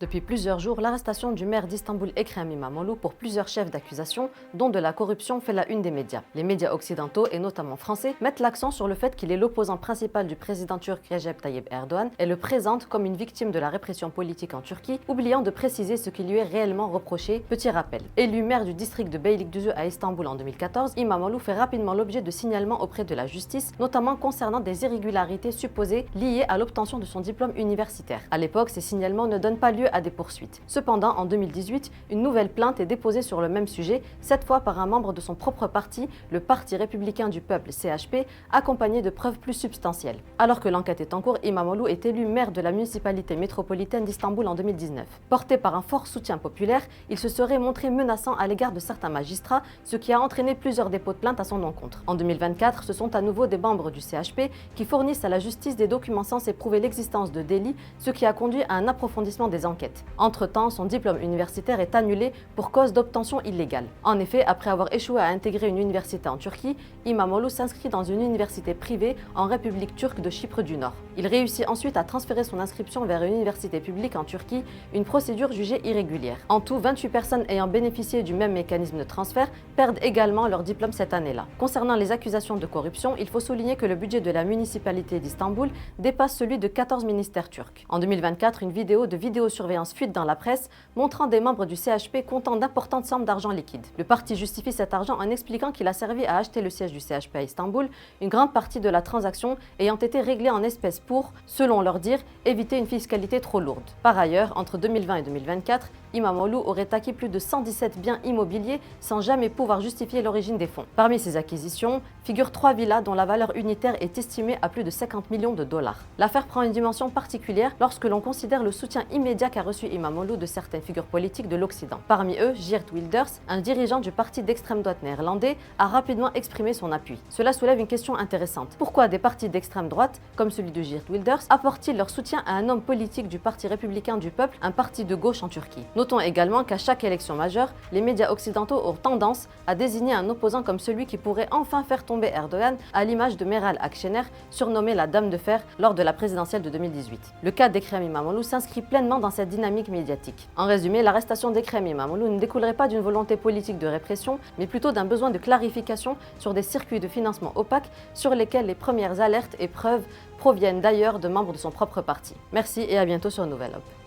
Depuis plusieurs jours, l'arrestation du maire d'Istanbul Ekrem İmamoğlu pour plusieurs chefs d'accusation, dont de la corruption, fait la une des médias. Les médias occidentaux, et notamment français, mettent l'accent sur le fait qu'il est l'opposant principal du président turc Recep Tayyip Erdoğan et le présente comme une victime de la répression politique en Turquie, oubliant de préciser ce qui lui est réellement reproché. Petit rappel. Élu maire du district de Beylikdüzü à Istanbul en 2014, İmamoğlu fait rapidement l'objet de signalements auprès de la justice, notamment concernant des irrégularités supposées liées à l'obtention de son diplôme universitaire. À l'époque, ces signalements ne donnent pas lieu à des poursuites. Cependant, en 2018, une nouvelle plainte est déposée sur le même sujet, cette fois par un membre de son propre parti, le Parti républicain du peuple CHP, accompagné de preuves plus substantielles. Alors que l'enquête est en cours, İmamoğlu est élu maire de la municipalité métropolitaine d'Istanbul en 2019. Porté par un fort soutien populaire, il se serait montré menaçant à l'égard de certains magistrats, ce qui a entraîné plusieurs dépôts de plainte à son encontre. En 2024, ce sont à nouveau des membres du CHP qui fournissent à la justice des documents censés prouver l'existence de délits, ce qui a conduit à un approfondissement des enquêtes. Entre-temps, son diplôme universitaire est annulé pour cause d'obtention illégale. En effet, après avoir échoué à intégrer une université en Turquie, İmamoğlu s'inscrit dans une université privée en République turque de Chypre du Nord. Il réussit ensuite à transférer son inscription vers une université publique en Turquie, une procédure jugée irrégulière. En tout, 28 personnes ayant bénéficié du même mécanisme de transfert perdent également leur diplôme cette année-là. Concernant les accusations de corruption, il faut souligner que le budget de la municipalité d'Istanbul dépasse celui de 14 ministères turcs. En 2024, une vidéo de vidéosurveillance fuite dans la presse, montrant des membres du CHP comptant d'importantes sommes d'argent liquide. Le parti justifie cet argent en expliquant qu'il a servi à acheter le siège du CHP à Istanbul, une grande partie de la transaction ayant été réglée en espèces pour, selon leur dire, éviter une fiscalité trop lourde. Par ailleurs, entre 2020 et 2024, İmamoğlu aurait acquis plus de 117 biens immobiliers sans jamais pouvoir justifier l'origine des fonds. Parmi ces acquisitions figurent 3 villas dont la valeur unitaire est estimée à plus de 50 millions de dollars. L'affaire prend une dimension particulière lorsque l'on considère le soutien immédiat qu'a reçu İmamoğlu de certaines figures politiques de l'Occident. Parmi eux, Geert Wilders, un dirigeant du parti d'extrême droite néerlandais, a rapidement exprimé son appui. Cela soulève une question intéressante. Pourquoi des partis d'extrême droite, comme celui de Geert Wilders, apportent-ils leur soutien à un homme politique du Parti républicain du peuple, un parti de gauche en Turquie? Notons également qu'à chaque élection majeure, les médias occidentaux ont tendance à désigner un opposant comme celui qui pourrait enfin faire tomber Erdoğan, à l'image de Meral Akşener, surnommée la Dame de Fer lors de la présidentielle de 2018. Le cas d'Ekrem İmamoğlu s'inscrit pleinement dans cette dynamique médiatique. En résumé, l'arrestation d'Ekrem İmamoğlu ne découlerait pas d'une volonté politique de répression, mais plutôt d'un besoin de clarification sur des circuits de financement opaques sur lesquels les premières alertes et preuves proviennent d'ailleurs de membres de son propre parti. Merci et à bientôt sur Nouvelle Hope.